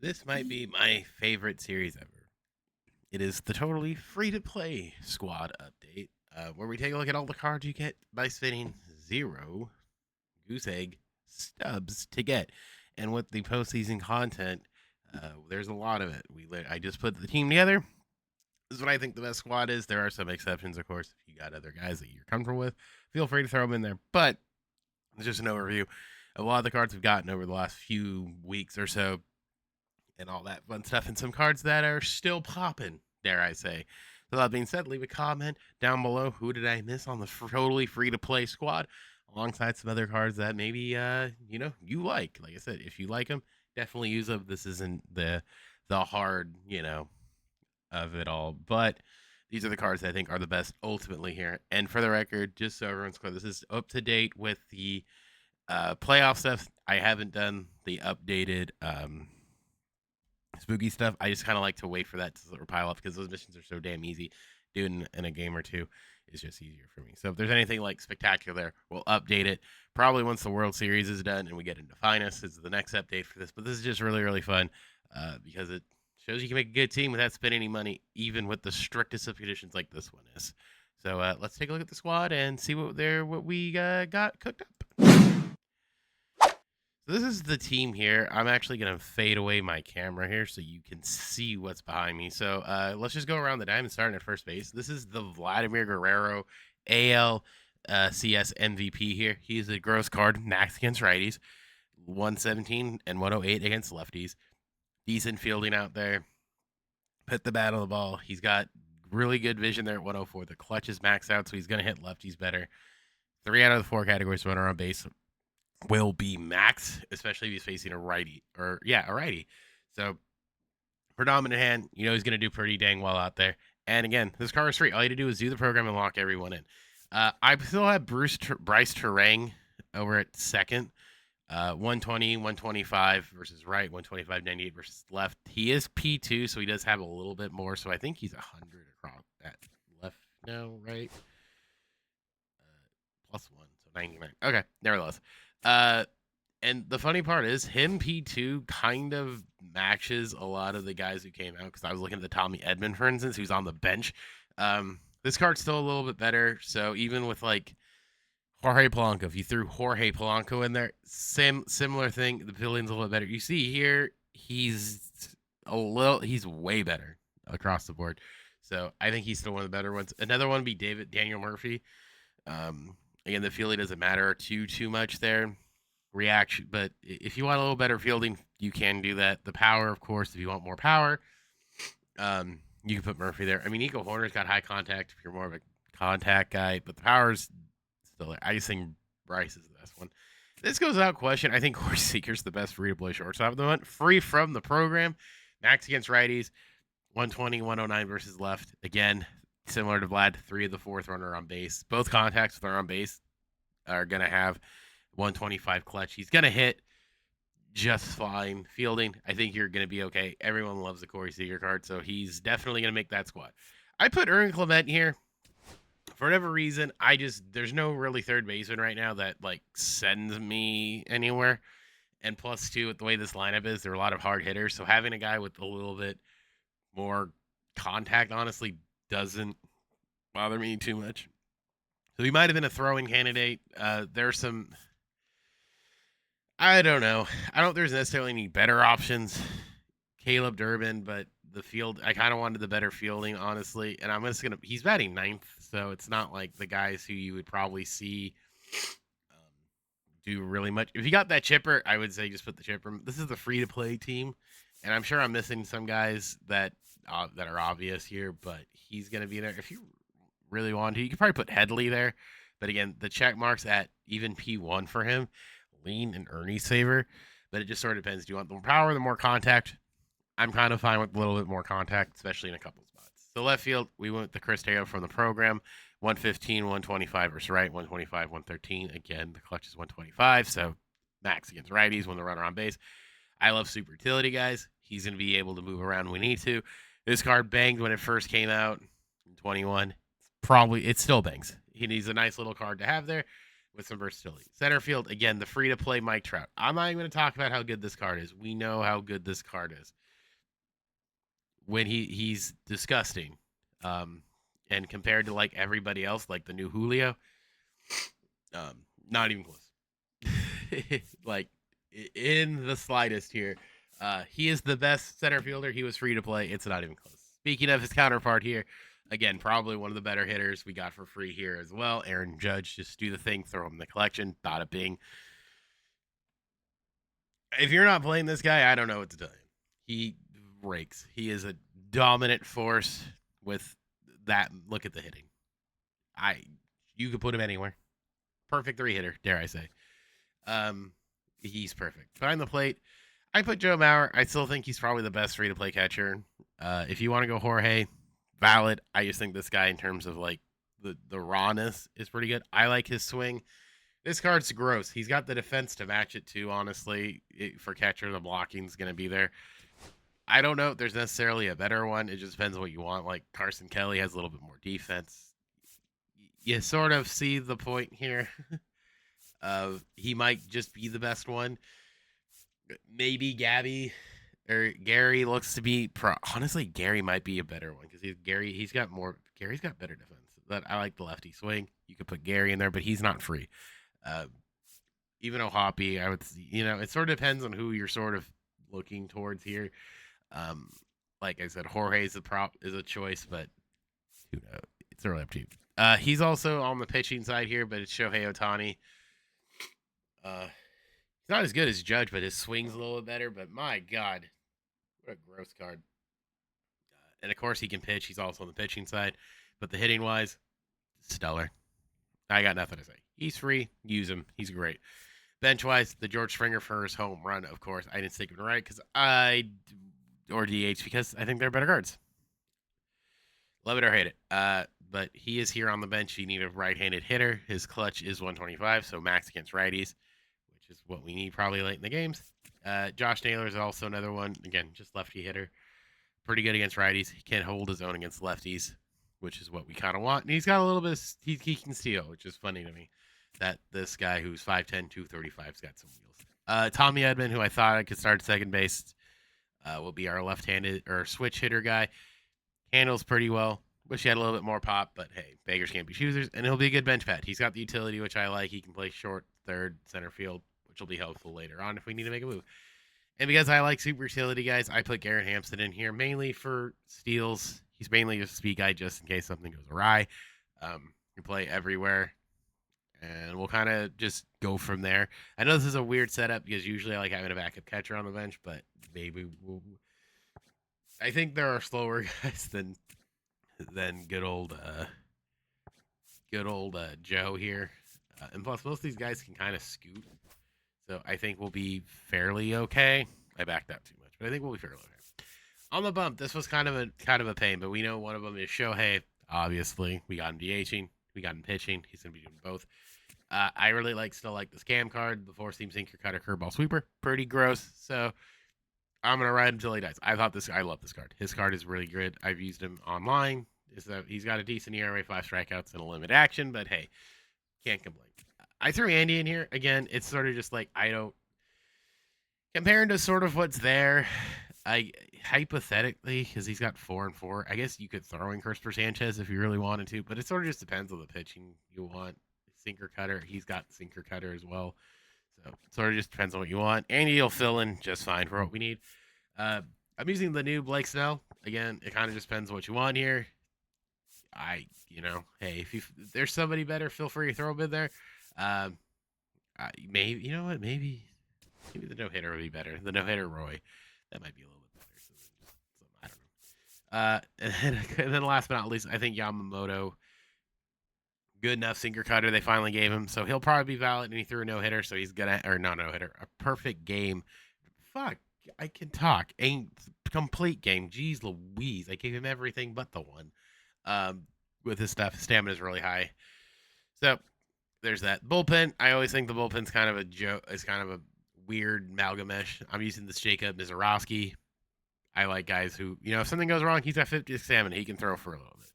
This might be my favorite series ever. It is the totally free-to-play squad update, where we take a look at all the cards you get by spinning 0 goose egg stubs to get. And with the postseason content, there's a lot of it. I just put the team together. This is what I think the best squad is. There are some exceptions, of course. If you got other guys that you're comfortable with, feel free to throw them in there. But it's just an overview of a lot of the cards we've gotten over the last few weeks or so, and all that fun stuff, and some cards that are still popping, dare I say. So that being said, leave a comment down below. Who did I miss on the totally free to play squad, alongside some other cards that maybe you like. Like I said, if you like them, definitely use them. This isn't the hard of it all, but these are the cards that I think are the best ultimately here. And for the record, just so everyone's clear, this is up to date with the playoff stuff. I haven't done the updated spooky stuff. I just kind of like to wait for that to sort of pile up because those missions are so damn easy. Doing in a game or two is just easier for me. So if there's anything like spectacular there, we'll update it. Probably once the World Series is done and we get into Finest is the next update for this. But this is just really, really fun because it shows you can make a good team without spending any money, even with the strictest of conditions like this one is. So let's take a look at the squad and see what we got cooked up. So this is the team here. I'm actually going to fade away my camera here so you can see what's behind me. So let's just go around the diamond starting at first base. This is the Vladimir Guerrero AL CS MVP here. He's a gross card, max against righties, 117 and 108 against lefties. Decent fielding out there. Put the bat on the ball. He's got really good vision there at 104. The clutch is maxed out, so he's going to hit lefties better. 3 out of the 4 categories runner on base will be max, especially if he's facing a righty. A righty. So for dominant hand, he's going to do pretty dang well out there. And again, this card is free. All you have to do is do the program and lock everyone in. I still have Bryce Terang over at second. 120, 125 versus right, 125, 98 versus left. He is P2, so he does have a little bit more. So I think he's 100 across that left now, right? Plus 1, so 99. Okay, nevertheless. And the funny part is, him P2 kind of matches a lot of the guys who came out, because I was looking at the Tommy Edman, for instance, who's on the bench. This card's still a little bit better, so even with like Jorge Polanco, if you threw Jorge Polanco in there, similar thing, the fielding's a little bit better. You see here, he's way better across the board. So I think he's still one of the better ones. Another one would be Daniel Murphy. Again, the fielding doesn't matter too much there. Reaction, but if you want a little better fielding, you can do that. The power, of course, if you want more power, you can put Murphy there. I mean, Nico Horner's got high contact if you're more of a contact guy, but the power's still there. I just think Bryce is the best one. This goes without question. I think Corey Seager's the best free-to-play shortstop. The one free from the program, max against righties, 120, 109 versus left. Again, similar to Vlad, 3 of the 4th runner on base. Both contacts with runner on base are going to have 125 clutch. He's going to hit just fine. Fielding, I think you're going to be okay. Everyone loves the Corey Seager card, so he's definitely going to make that squad. I put Erwin Clement here. For whatever reason, there's no really third baseman right now that like sends me anywhere. And plus 2, with the way this lineup is, there are a lot of hard hitters. So having a guy with a little bit more contact, honestly, doesn't bother me too much. So he might have been a throw-in candidate. There's some, I don't know. I don't think there's necessarily any better options. Caleb Durbin, but the field, I kind of wanted the better fielding, honestly. And he's batting 9th, so it's not like the guys who you would probably see do really much. If you got that chipper, I would say just put the chipper. This is the free-to-play team, and I'm sure I'm missing some guys that are obvious here, but he's going to be there. If you really want to, you could probably put Headley there. But again, the check marks at even P1 for him, lean and Ernie's favor. But it just sort of depends. Do you want the more power, the more contact? I'm kind of fine with a little bit more contact, especially in a couple spots. So left field, we went with the Chris Teo from the program. 115, 125 versus right, 125, 113. Again, the clutch is 125, so max against righties when the runner on base. I love super utility guys. He's going to be able to move around when we need to. This card banged when it first came out in 21. It still bangs. He's a nice little card to have there. with some versatility. Center field, again, the free-to-play Mike Trout. I'm not even going to talk about how good this card is. We know how good this card is. When he's disgusting. And compared to like everybody else, like the new Julio, not even close. Like in the slightest here. He is the best center fielder. He was free to play. It's not even close. Speaking of his counterpart here, again, probably one of the better hitters we got for free here as well. Aaron Judge, just do the thing, throw him in the collection. Bada bing. If you're not playing this guy, I don't know what to tell you. He rakes. He is a dominant force with that. Look at the hitting. You could put him anywhere. Perfect 3-hitter, dare I say. He's perfect. Behind the plate, I put Joe Mauer. I still think he's probably the best free-to-play catcher. If you want to go Jorge, valid. I just think this guy, in terms of like the rawness, is pretty good. I like his swing. This card's gross. He's got the defense to match it too, honestly. For catcher, the blocking's going to be there. I don't know if there's necessarily a better one. It just depends on what you want. Like Carson Kelly has a little bit more defense. You sort of see the point here. He might just be the best one. Maybe Gary looks to be honestly, Gary might be a better one because Gary's got better defense. But I like the lefty swing. You could put Gary in there, but he's not free. Even O'Hoppe, I would, it sort of depends on who you're sort of looking towards here. Like I said, Jorge is a choice, but who knows? It's really up to you. He's also on the pitching side here, but it's Shohei Ohtani. He's not as good as Judge, but his swing's a little bit better. But my God, what a gross card. And of course, he can pitch. He's also on the pitching side. But the hitting wise, stellar. I got nothing to say. He's free. Use him. He's great. Bench wise, the George Springer for his home run, of course. I didn't stick him right or DH because I think they're better cards. Love it or hate it. But he is here on the bench. You need a right-handed hitter. His clutch is 125, so max against righties, which is what we need probably late in the games. Josh Naylor is also another one. Again, just lefty hitter. Pretty good against righties. He can hold his own against lefties, which is what we kind of want. And he's got a little bit of, he can steal, which is funny to me. That this guy who's 5'10", 235's got some wheels. Tommy Edman, who I thought I could start second base, will be our left-handed or switch hitter guy. Handles pretty well. Wish he had a little bit more pop, but hey, beggars can't be choosers, and he'll be a good bench pad. He's got the utility, which I like. He can play short, third, center field, which will be helpful later on if we need to make a move. And because I like super utility guys, I put Garrett Hampson in here mainly for steals. He's mainly just a speed guy just in case something goes awry. You play everywhere, and we'll kind of just go from there. I know this is a weird setup because usually I like having a backup catcher on the bench, but maybe I think there are slower guys than good old Joe here. And plus, most of these guys can kind of scoot. So I think we'll be fairly okay. I backed up too much, but I think we'll be fairly okay. On the bump, this was kind of a pain, but we know one of them is Shohei. Obviously, we got him DHing. We got him pitching. He's going to be doing both. I really still like the scam card, the 4-seam sinker cutter curveball sweeper. Pretty gross. So I'm going to ride him until he dies. I love this card. His card is really good. I've used him online. He's got a decent ERA, 5 strikeouts, and a limited action, but hey, can't complain. I threw Andy in here. Again, it's sort of just like, comparing to sort of what's there, hypothetically, because he's got 4 and 4, I guess you could throw in Crisper Sanchez if you really wanted to, but it sort of just depends on the pitching you want. Sinker cutter, he's got sinker cutter as well. So it sort of just depends on what you want. Andy will fill in just fine for what we need. I'm using the new Blake Snell. Again, it kind of just depends on what you want here. Hey, if there's somebody better, feel free to throw him in there. Maybe the no-hitter would be better. The no-hitter Roy, that might be a little bit better. I don't know. And then last but not least, I think Yamamoto, good enough sinker cutter they finally gave him, so he'll probably be valid. And he threw a no-hitter, so he's gonna, or not no-hitter, a perfect game. Fuck, I can talk. Complete game. Jeez Louise, I gave him everything but the one. With his stuff, stamina is really high. So there's that. Bullpen, I always think the bullpen's kind of a joke. It's kind of a weird amalgamesh. I'm using this Jacob Mizorowski. I like guys who, if something goes wrong, he's got 50 stamina. He can throw for a little bit.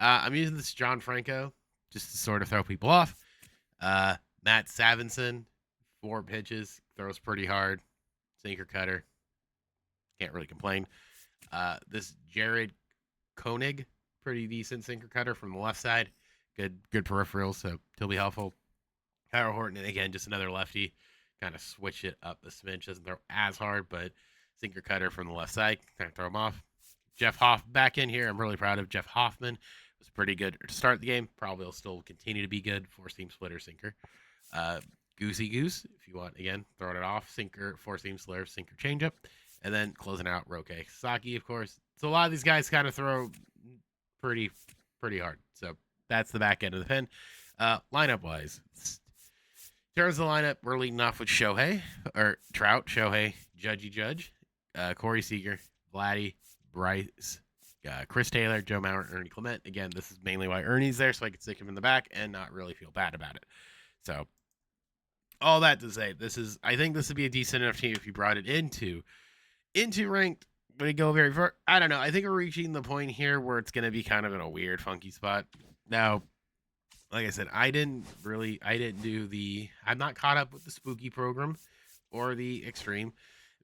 I'm using this John Franco just to sort of throw people off. Matt Savinson, 4 pitches, throws pretty hard, sinker cutter. Can't really complain. This Jared Koenig, pretty decent sinker cutter from the left side. Good peripherals, so he'll be helpful. Kyle Horton, again, just another lefty. Kind of switch it up a smidge. Doesn't throw as hard, but sinker cutter from the left side. Kind of throw him off. Jeff Hoff back in here. I'm really proud of Jeff Hoffman. Was pretty good to start the game. Probably will still continue to be good. 4-seam splitter sinker. Goosey Goose, if you want, again, throwing it off. Sinker, 4-seam slitter, sinker changeup. And then closing out Roque Sasaki, of course. So a lot of these guys kind of throw pretty hard. So that's the back end of the pen. Lineup wise, in terms of the lineup, we're leading off with Shohei, or Trout, Shohei, Judge, Corey Seager, Vladdy, Bryce, Chris Taylor, Joe Mauer, Ernie Clement. Again, this is mainly why Ernie's there, so I can stick him in the back and not really feel bad about it. So, all that to say, I think this would be a decent enough team if you brought it into ranked. Would it go very far? I don't know. I think we're reaching the point here where it's going to be kind of in a weird, funky spot. Now, like I said, I'm not caught up with the spooky program or the extreme,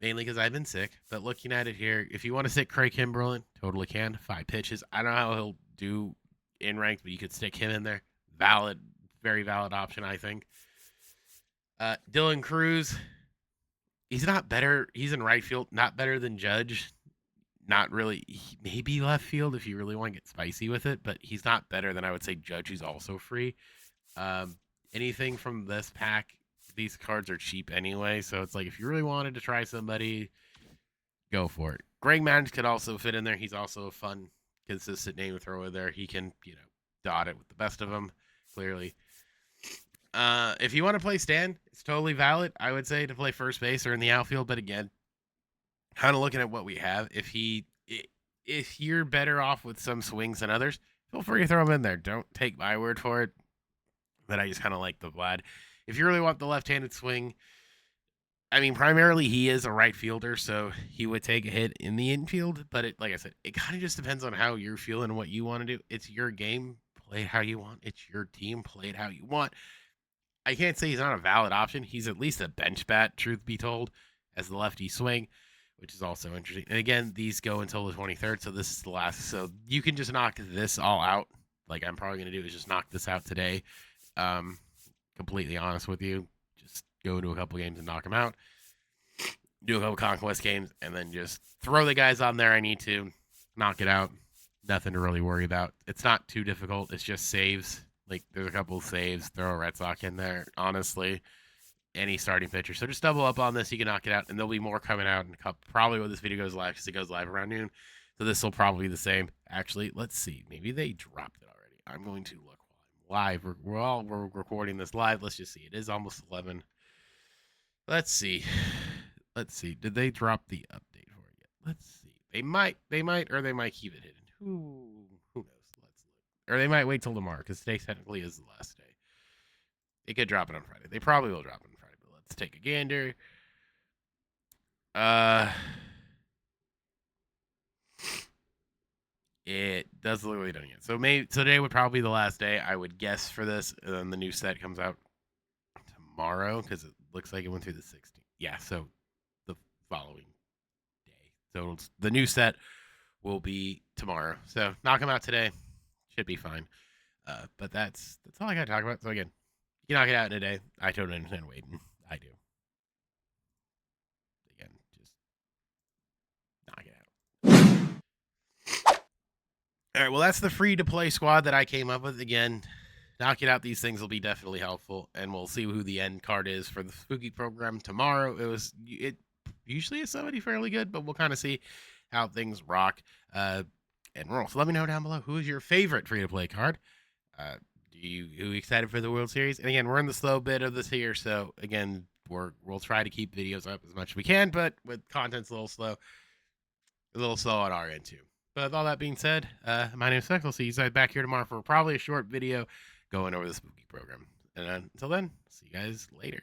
mainly because I've been sick. But looking at it here, if you want to stick Craig Kimbrell in, totally can. 5 pitches. I don't know how he'll do in ranked, but you could stick him in there. Very valid option, I think. Dylan Cruz, he's not better. He's in right field, not better than Judge. Not really. Maybe left field if you really want to get spicy with it, but he's not better than I would say Judge, who's also free. Anything from this pack, these cards are cheap anyway, so it's like if you really wanted to try somebody, go for it. Greg Maddox could also fit in there. He's also a fun, consistent name to throw in there. He can, dot it with the best of them, clearly. If you want to play Stan, it's totally valid, I would say, to play first base or in the outfield, but again, kind of looking at what we have, if you're better off with some swings than others, feel free to throw them in there. Don't take my word for it, but I just kind of like the Vlad. If you really want the left-handed swing, I mean, primarily he is a right fielder, so he would take a hit in the infield, but like I said, it kind of just depends on how you're feeling and what you want to do. It's your game. Play it how you want. It's your team. Play it how you want. I can't say he's not a valid option. He's at least a bench bat, truth be told, as the lefty swing, which is also interesting. And again, these go until the 23rd, so this is the last. So you can just knock this all out. Like I'm probably going to do is just knock this out today. Completely honest with you. Just go to a couple games and knock them out. Do a couple Conquest games, and then just throw the guys on there I need to. Knock it out. Nothing to really worry about. It's not too difficult. It's just saves. Like, there's a couple of saves. Throw a Red Sox in there, honestly. Any starting pitcher. So just double up on this. You can knock it out. And there'll be more coming out in a couple, probably when this video goes live, because it goes live around noon. So this will probably be the same. Actually, let's see. Maybe they dropped it already. I'm going to look while I'm live. We're recording this live. Let's just see. It is almost 11. Let's see. Did they drop the update for it yet? Let's see. They might, or they might keep it hidden. Who knows? Let's look. Or they might wait till tomorrow, because today technically is the last day. They could drop it on Friday. They probably will drop it on Friday, but let's take a gander. It doesn't look like done yet. So maybe today would probably be the last day, I would guess, for this. And then the new set comes out tomorrow, because it looks like it went through the 16th. Yeah, so the following day. So the new set will be tomorrow. So knock them out today. Should be fine. But that's all I got to talk about. So again, you knock it out in a day. I totally understand waiting. I do. Again, just knock it out. All right, well, that's the free-to-play squad that I came up with. Again, knocking out these things will be definitely helpful, and we'll see who the end card is for the spooky program tomorrow. It usually is somebody fairly good, but we'll kind of see how things rock and roll. So let me know down below, who is your favorite free-to-play card? Who are you excited for the World Series? And again, we're in the slow bit of this here, so again, we'll try to keep videos up as much as we can, but with content's a little slow on our end too. But with all that being said, my name is Specs. I'll see you guys back here tomorrow for probably a short video going over the spooky program. And until then, see you guys later.